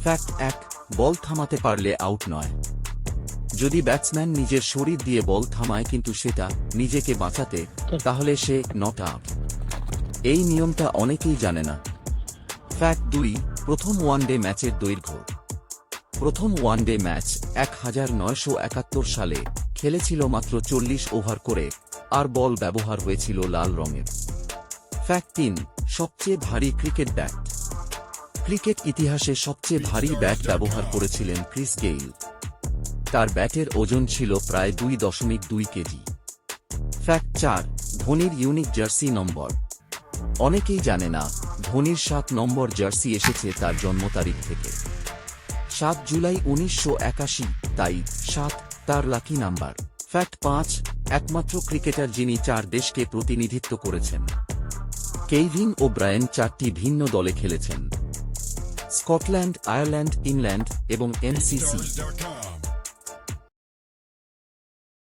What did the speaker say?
Fact 1, বল থামাতে পারলে out নয়। যদি ব্যাটসম্যান নিজের শরীর দিয়ে বল থামায় কিন্তু সেটা নিজেকে বাঁচাতে, তাহলে সে নট আউট। এই নিয়মটা অনেকেই জানে না। ফ্যাক্ট 2, প্রথম ওয়ানডে ম্যাচের দৈর্ঘ্য। প্রথম ওয়ানডে ম্যাচ 1971 সালে খেলেছিল মাত্র 40 ওভার করে, আর বল ব্যবহার হয়েছিল লাল রঙের। ফ্যাক্ট 3, সবচেয়ে ভারী ক্রিকেট ব্যাট। ক্রিকেট ইতিহাসে সবচেয়ে ভারী ব্যাট ব্যবহার করেছিলেন ক্রিস গেইল। তার ব্যাটের ওজন ছিল প্রায় 2.2 কেজি। ফ্যাক্ট 4, ধোনির ইউনিক জার্সি নম্বর। অনেকেই জানে না, ধোনির 7 নম্বর জার্সি এসেছে তার জন্ম তারিখ থেকে। 7 জুলাই 1981, তাই 7 তার লাকি নাম্বার। ফ্যাক্ট 5, একমাত্র ক্রিকেটার যিনি 4 দেশকে প্রতিনিধিত্ব করেছেন। কেইভিন ওব্রায়েন 4টি ভিন্ন দলে খেলেছেন: স্কটল্যান্ড, আয়ারল্যান্ড, ইংল্যান্ড এবং এমসিসি।